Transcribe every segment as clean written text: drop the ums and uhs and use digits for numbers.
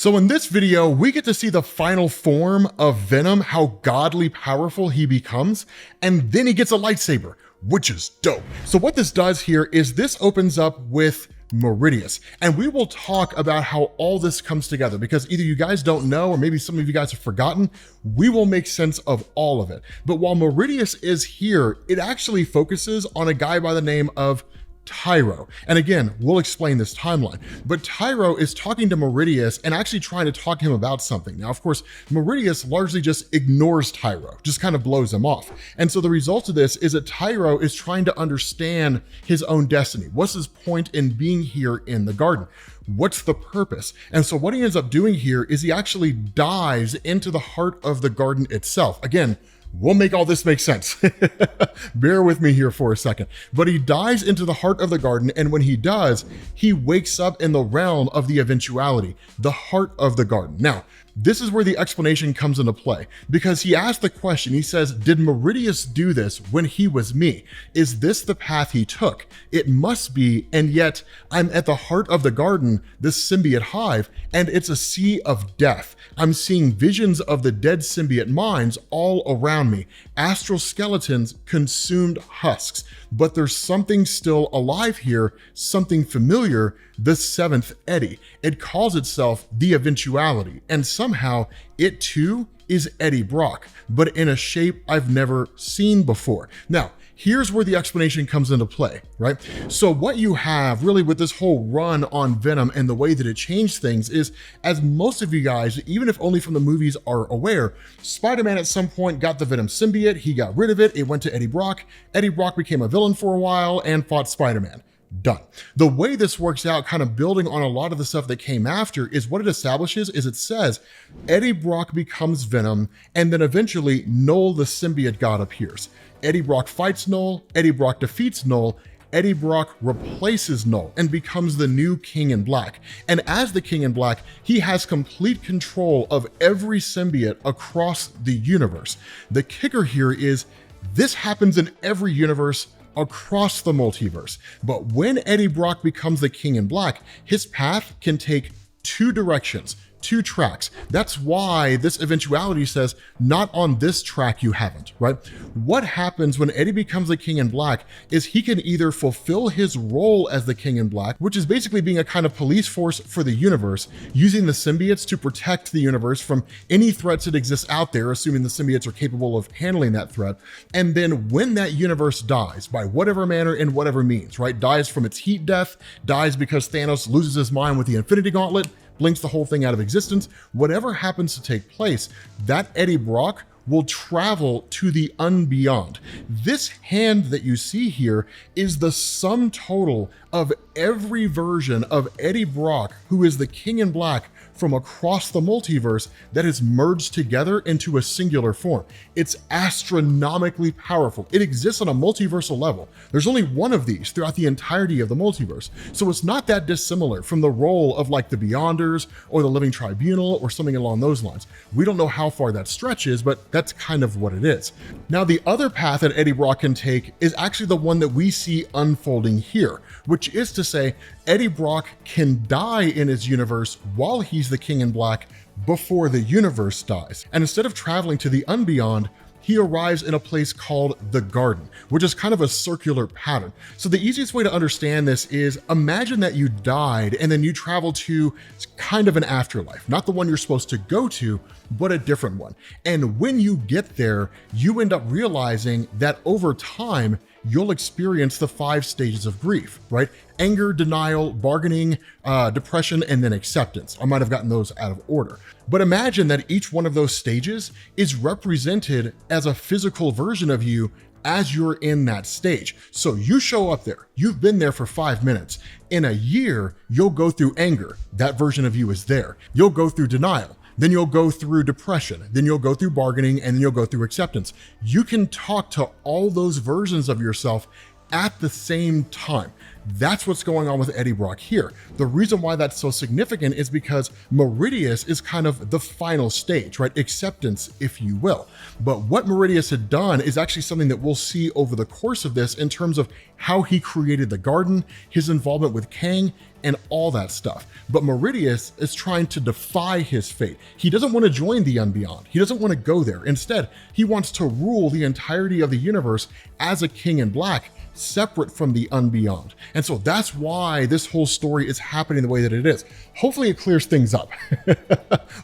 So in this video, we get to see the final form of Venom, how godly powerful he becomes, and then he gets a lightsaber, which is dope. So what this does here is this opens up with Meridius, and we will talk about how all this comes together, because either you guys don't know, or maybe some of you guys have forgotten. We will make sense of all of it. But while Meridius is here, it actually focuses on a guy by the name of Tyro. And again, we'll explain this timeline, but Tyro is talking to Meridius and actually trying to talk to him about something. Now, of course, Meridius largely just ignores Tyro, just kind of blows him off. And so the result of this is that Tyro is trying to understand his own destiny. What's his point in being here in the garden? What's the purpose? And so what he ends up doing here is he actually dives into the heart of the garden itself. Again, we'll make all this make sense. Bear with me here for a second. But he dives into the heart of the garden, and when he does, he wakes up in the realm of the eventuality, the heart of the garden. Now, this is where the explanation comes into play, because he asked the question, he says, did Meridius do this when he was me? Is this the path he took? It must be, and yet I'm at the heart of the garden, this symbiote hive, and it's a sea of death. I'm seeing visions of the dead symbiote minds all around me, astral skeletons, consumed husks, but there's something still alive here, something familiar, the seventh Eddie. It calls itself the eventuality, and somehow it too is Eddie Brock, but in a shape I've never seen before. Now, here's where the explanation comes into play, right? So what you have really with this whole run on Venom and the way that it changed things is, as most of you guys, even if only from the movies, are aware, Spider-Man at some point got the Venom symbiote, he got rid of it, it went to Eddie Brock. Eddie Brock became a villain for a while and fought Spider-Man. Done. The way this works out, kind of building on a lot of the stuff that came after, is what it establishes is it says Eddie Brock becomes Venom, and then eventually Null the symbiote god appears. Eddie Brock fights Null, Eddie Brock defeats Null, Eddie Brock replaces Null and becomes the new King in Black. And as the King in Black, he has complete control of every symbiote across the universe. The kicker here is this happens in every universe across the multiverse. But when Eddie Brock becomes the King in Black, his path can take two directions, two tracks. That's why this eventuality says, not on this track you haven't, right? What happens when Eddie becomes the King in Black is he can either fulfill his role as the King in Black, which is basically being a kind of police force for the universe, using the symbiotes to protect the universe from any threats that exist out there, assuming the symbiotes are capable of handling that threat. And then when that universe dies, by whatever manner and whatever means, right? Dies from its heat death, dies because Thanos loses his mind with the Infinity Gauntlet, blinks the whole thing out of existence, whatever happens to take place, that Eddie Brock will travel to the unbeyond. This hand that you see here is the sum total of every version of Eddie Brock, who is the King in Black from across the multiverse, that is merged together into a singular form. It's astronomically powerful. It exists on a multiversal level. There's only one of these throughout the entirety of the multiverse. So it's not that dissimilar from the role of like the Beyonders or the Living Tribunal or something along those lines. We don't know how far that stretches, but that's kind of what it is. Now, the other path that Eddie Brock can take is actually the one that we see unfolding here, which is to say Eddie Brock can die in his universe while he's the King in Black before the universe dies. And instead of traveling to the unbeyond, he arrives in a place called the Garden, which is kind of a circular pattern. So the easiest way to understand this is imagine that you died and then you travel to kind of an afterlife, not the one you're supposed to go to, but a different one. And when you get there, you end up realizing that over time, you'll experience the 5 stages of grief, right? Anger, denial, bargaining, depression, and then acceptance. I might have gotten those out of order. But imagine that each one of those stages is represented as a physical version of you as you're in that stage. So you show up there, you've been there for 5 minutes. In a year, you'll go through anger. That version of you is there. You'll go through denial. Then you'll go through depression, then you'll go through bargaining, and then you'll go through acceptance. You can talk to all those versions of yourself at the same time. That's what's going on with Eddie Brock here. The reason why that's so significant is because Meridius is kind of the final stage, right? Acceptance, if you will. But what Meridius had done is actually something that we'll see over the course of this in terms of how he created the garden, his involvement with Kang, and all that stuff. But Meridius is trying to defy his fate. He doesn't want to join the Unbeyond. He doesn't want to go there. Instead, he wants to rule the entirety of the universe as a king in black, separate from the Unbeyond. And so that's why this whole story is happening the way that it is. Hopefully it clears things up.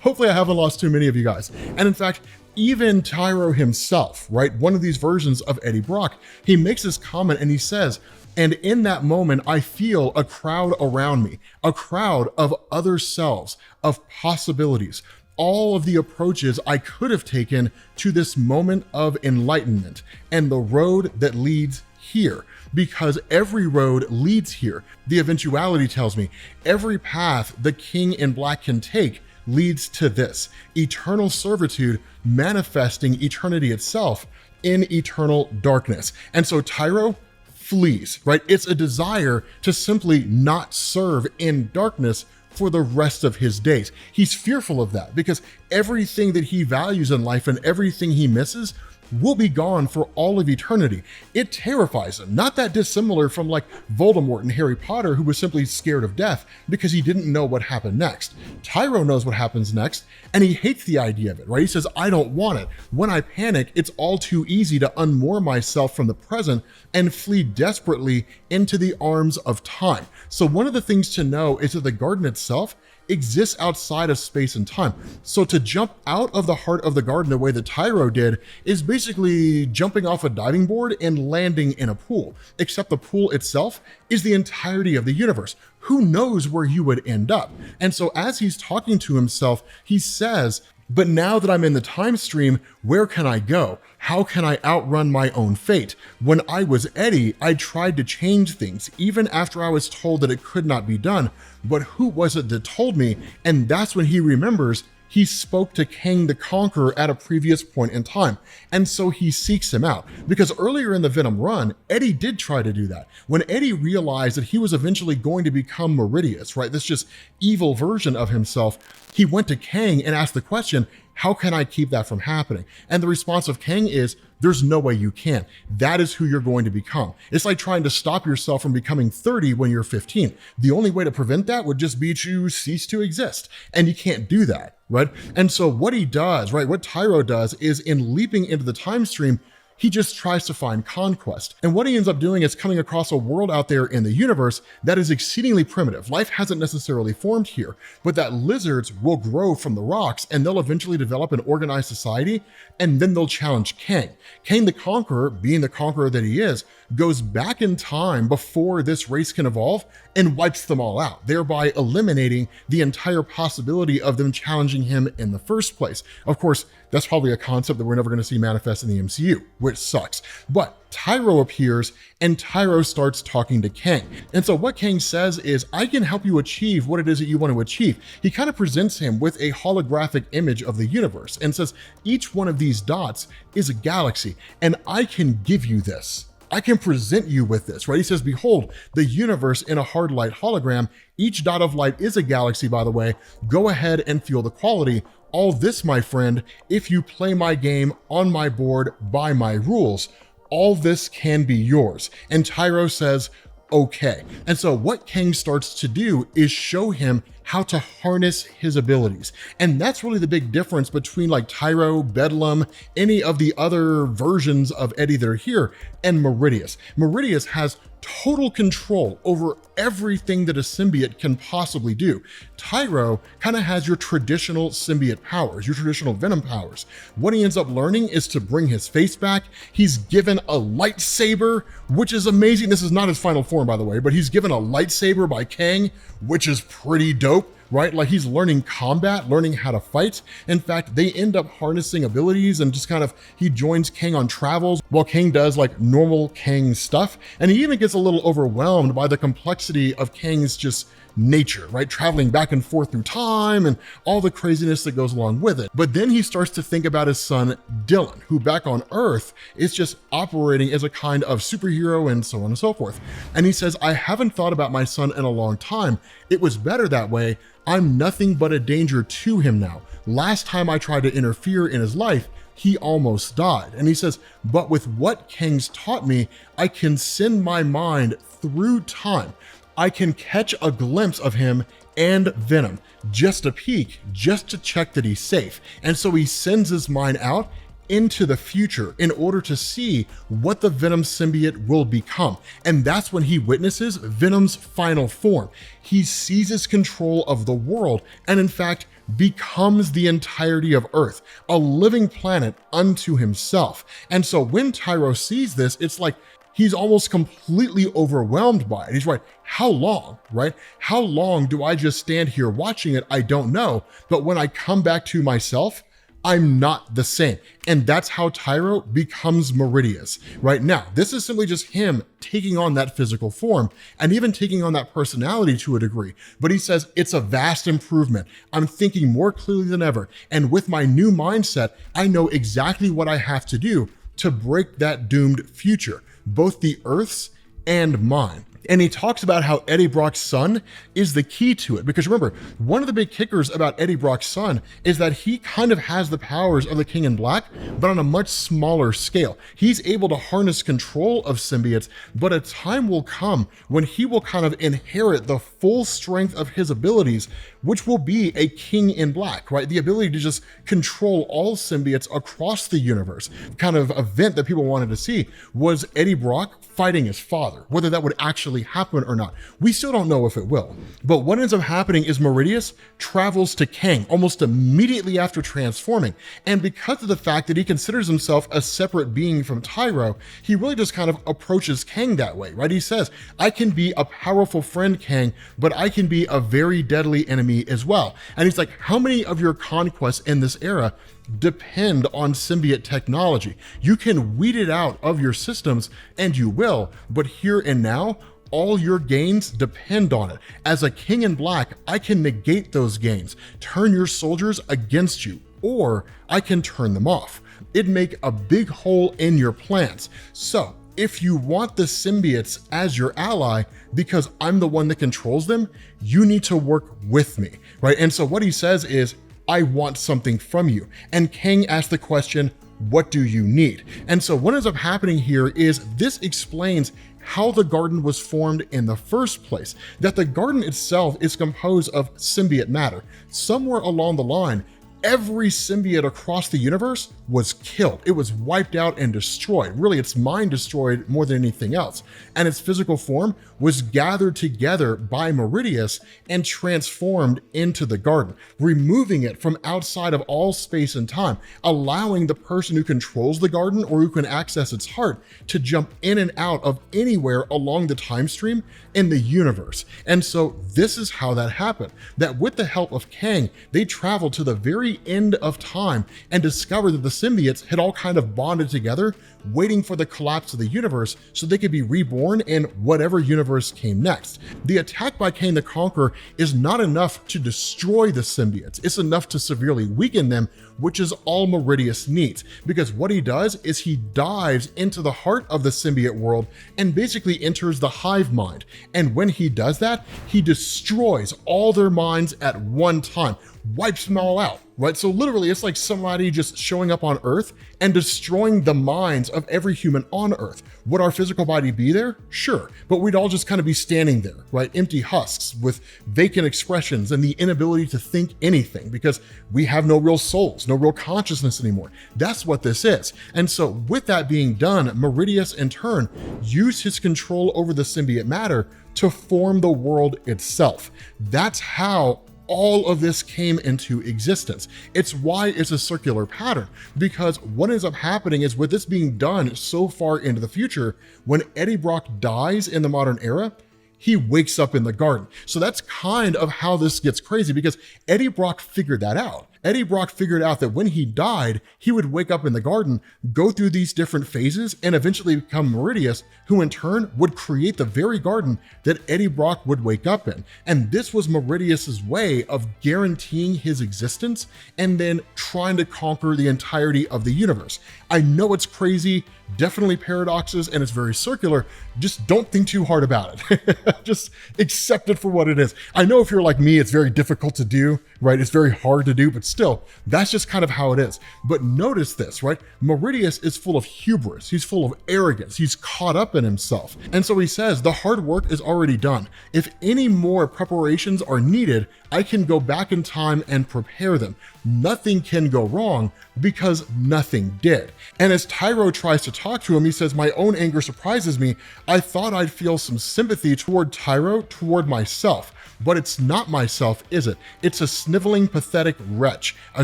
Hopefully I haven't lost too many of you guys. And in fact, even Tyro himself, right? One of these versions of Eddie Brock, he makes this comment and he says, "And in that moment, I feel a crowd around me, a crowd of other selves, of possibilities, all of the approaches I could have taken to this moment of enlightenment and the road that leads here, because every road leads here. The eventuality tells me every path the King in Black can take leads to this eternal servitude, manifesting eternity itself in eternal darkness." And so Tyro flees, right? It's a desire to simply not serve in darkness for the rest of his days. He's fearful of that because everything that he values in life and everything he misses will be gone for all of eternity. It terrifies him, not that dissimilar from like Voldemort in Harry Potter, who was simply scared of death because he didn't know what happened next. Tyro knows what happens next, and he hates the idea of it, right? He says, "I don't want it. When I panic, it's all too easy to unmoor myself from the present and flee desperately into the arms of time." So one of the things to know is that the garden itself exists outside of space and time. So to jump out of the heart of the garden the way that Tyro did is basically jumping off a diving board and landing in a pool, except the pool itself is the entirety of the universe. Who knows where you would end up? And so as he's talking to himself, he says, "But now that I'm in the time stream, where can I go? How can I outrun my own fate? When I was Eddie, I tried to change things, even after I was told that it could not be done. But who was it that told me?" And that's when he remembers he spoke to Kang the Conqueror at a previous point in time. And so he seeks him out. Because earlier in the Venom run, Eddie did try to do that. When Eddie realized that he was eventually going to become Meridius, right? This just evil version of himself, he went to Kang and asked the question, "How can I keep that from happening?" And the response of Kang is, "There's no way you can. That is who you're going to become." It's like trying to stop yourself from becoming 30 when you're 15. The only way to prevent that would just be to cease to exist. And you can't do that, right? And so what he does, right, what Tyro does is in leaping into the time stream, he just tries to find conquest. And what he ends up doing is coming across a world out there in the universe that is exceedingly primitive. Life hasn't necessarily formed here, but that lizards will grow from the rocks and they'll eventually develop an organized society, and then they'll challenge Kang. Kang the Conqueror, being the conqueror that he is, goes back in time before this race can evolve and wipes them all out, thereby eliminating the entire possibility of them challenging him in the first place. Of course, that's probably a concept that we're never going to see manifest in the MCU, which sucks. But Tyro appears and Tyro starts talking to Kang. And so what Kang says is, "I can help you achieve what it is that you want to achieve." He kind of presents him with a holographic image of the universe and says, "Each one of these dots is a galaxy, and I can give you this. I can present you with this," right? He says, "Behold, the universe in a hard light hologram. Each dot of light is a galaxy, by the way. Go ahead and feel the quality. All this, my friend, if you play my game on my board by my rules, all this can be yours." And Tyro says, "Okay." And so what Kang starts to do is show him how to harness his abilities. And that's really the big difference between like Tyro, Bedlam, any of the other versions of Eddie that are here, and Meridius. Meridius has total control over everything that a symbiote can possibly do. Tyro kind of has your traditional symbiote powers, your traditional Venom powers. What he ends up learning is to bring his face back. He's given a lightsaber, which is amazing. This is not his final form, by the way, but he's given a lightsaber by Kang, which is pretty dope, right? Like he's learning combat, learning how to fight. In fact, they end up harnessing abilities and just kind of, he joins Kang on travels while Kang does like normal Kang stuff. And he even gets a little overwhelmed by the complexity of Kang's just nature, right? Traveling back and forth through time and all the craziness that goes along with it. But then he starts to think about his son, Dylan, who back on Earth is just operating as a kind of superhero and so on and so forth. And he says, I haven't thought about my son in a long time. It was better that way. I'm nothing but a danger to him now. Last time I tried to interfere in his life, he almost died. And he says, but with what Kang's taught me, I can send my mind through time. I can catch a glimpse of him and Venom, just a peek, just to check that he's safe. And so he sends his mind out into the future in order to see what the Venom symbiote will become. And that's when he witnesses Venom's final form. He seizes control of the world and in fact becomes the entirety of Earth, a living planet unto himself. And so when Tyro sees this, it's like he's almost completely overwhelmed by it. He's right, how long, right? How long do I just stand here watching it? I don't know. But when I come back to myself, I'm not the same. And that's how Tyro becomes Meridius. Right now, this is simply just him taking on that physical form and even taking on that personality to a degree. But he says, it's a vast improvement. I'm thinking more clearly than ever. And with my new mindset, I know exactly what I have to do to break that doomed future, both the Earth's and mine. And he talks about how Eddie Brock's son is the key to it. Because remember, one of the big kickers about Eddie Brock's son is that he kind of has the powers of the King in Black, but on a much smaller scale. He's able to harness control of symbiotes, but a time will come when he will kind of inherit the full strength of his abilities, which will be a King in Black, right? The ability to just control all symbiotes across the universe. The kind of event that people wanted to see was Eddie Brock fighting his father. Whether that would actually happen or not, we still don't know if it will. But what ends up happening is Meridius travels to Kang almost immediately after transforming. And because of the fact that he considers himself a separate being from Tyro, he really just kind of approaches Kang that way, right? He says, I can be a powerful friend, Kang, but I can be a very deadly enemy as well. And he's like, how many of your conquests in this era depend on symbiote technology? You can weed it out of your systems and you will, but here and now, all your gains depend on it. As a King in Black, I can negate those gains, turn your soldiers against you, or I can turn them off. It'd make a big hole in your plans. So if you want the symbiotes as your ally, because I'm the one that controls them, you need to work with me, right? And so what he says is, I want something from you. And Kang asks the question, what do you need? And so what ends up happening here is this explains how the garden was formed in the first place, that the garden itself is composed of symbiote matter. Somewhere along the line, every symbiote across the universe was killed. It was wiped out and destroyed. Really, its mind destroyed more than anything else. And its physical form was gathered together by Meridius and transformed into the garden, removing it from outside of all space and time, allowing the person who controls the garden or who can access its heart to jump in and out of anywhere along the time stream in the universe. And so this is how that happened, that with the help of Kang, they traveled to the very end of time and discovered that the symbiotes had all kind of bonded together, waiting for the collapse of the universe so they could be reborn in whatever universe came next. The attack by Kang the Conqueror is not enough to destroy the symbiotes. It's enough to severely weaken them, which is all Meridius needs, because what he does is he dives into the heart of the symbiote world and basically enters the hive mind. And when he does that, he destroys all their minds at one time, wipes them all out, right? So literally it's like somebody just showing up on Earth and destroying the minds of every human on Earth. Would our physical body be there? Sure, but we'd all just kind of be standing there, right? Empty husks with vacant expressions and the inability to think anything because we have no real souls, no real consciousness anymore. That's what this is. And so with that being done, Meridius in turn used his control over the symbiote matter to form the world itself. That's how all of this came into existence. It's why it's a circular pattern, because what ends up happening is with this being done so far into the future, when Eddie Brock dies in the modern era, he wakes up in the garden. So that's kind of how this gets crazy, because Eddie Brock figured that out. Eddie Brock figured out that when he died, he would wake up in the garden, go through these different phases, and eventually become Meridius, who in turn would create the very garden that Eddie Brock would wake up in. And this was Meridius's way of guaranteeing his existence and then trying to conquer the entirety of the universe. I know it's crazy, definitely paradoxes, and it's very circular. Just don't think too hard about it. Just accept it for what it is. I know if you're like me, it's very difficult to do, right? It's very hard to do, but still, that's just kind of how it is. But notice this, right? Meridius is full of hubris. He's full of arrogance. He's caught up in himself. And so he says, the hard work is already done. If any more preparations are needed, I can go back in time and prepare them. Nothing can go wrong because nothing did. And as Tyro tries to talk to him, he says, my own anger surprises me. I thought I'd feel some sympathy toward Tyro, toward myself. But it's not myself, is it? It's a sniveling, pathetic wretch, a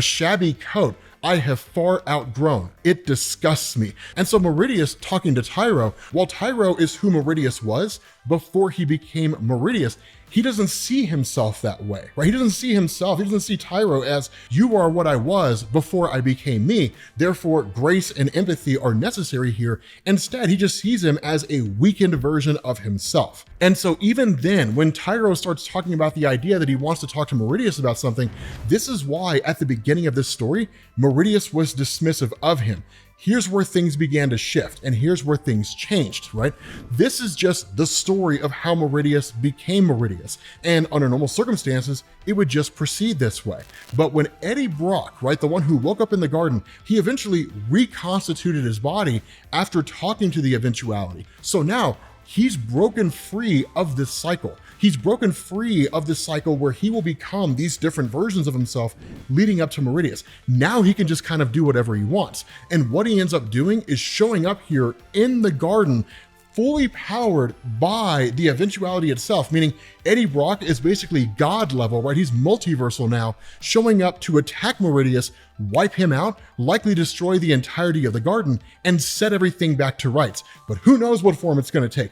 shabby coat I have far outgrown. It disgusts me. And so Meridius talking to Tyro, while Tyro is who Meridius was before he became Meridius, he doesn't see himself that way, right? He doesn't see himself, he doesn't see Tyro as, you are what I was before I became me. Therefore, grace and empathy are necessary here. Instead, he just sees him as a weakened version of himself. And so even then, when Tyro starts talking about the idea that he wants to talk to Meridius about something, this is why at the beginning of this story, Meridius was dismissive of him. Here's where things began to shift, and here's where things changed, right? This is just the story of how Meridius became Meridius, and under normal circumstances, it would just proceed this way. But when Eddie Brock, right, the one who woke up in the garden, he eventually reconstituted his body after talking to the eventuality. So now, he's broken free of this cycle. He's broken free of this cycle where he will become these different versions of himself leading up to Meridius. Now he can just kind of do whatever he wants. And what he ends up doing is showing up here in the garden fully powered by the eventuality itself, meaning Eddie Brock is basically God level, right? He's multiversal now, showing up to attack Meridius, wipe him out, likely destroy the entirety of the garden, and set everything back to rights. But who knows what form it's gonna take.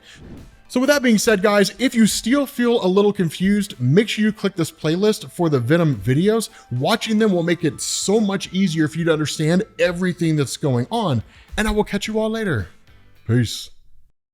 So with that being said, guys, if you still feel a little confused, make sure you click this playlist for the Venom videos. Watching them will make it so much easier for you to understand everything that's going on, and I will catch you all later. Peace.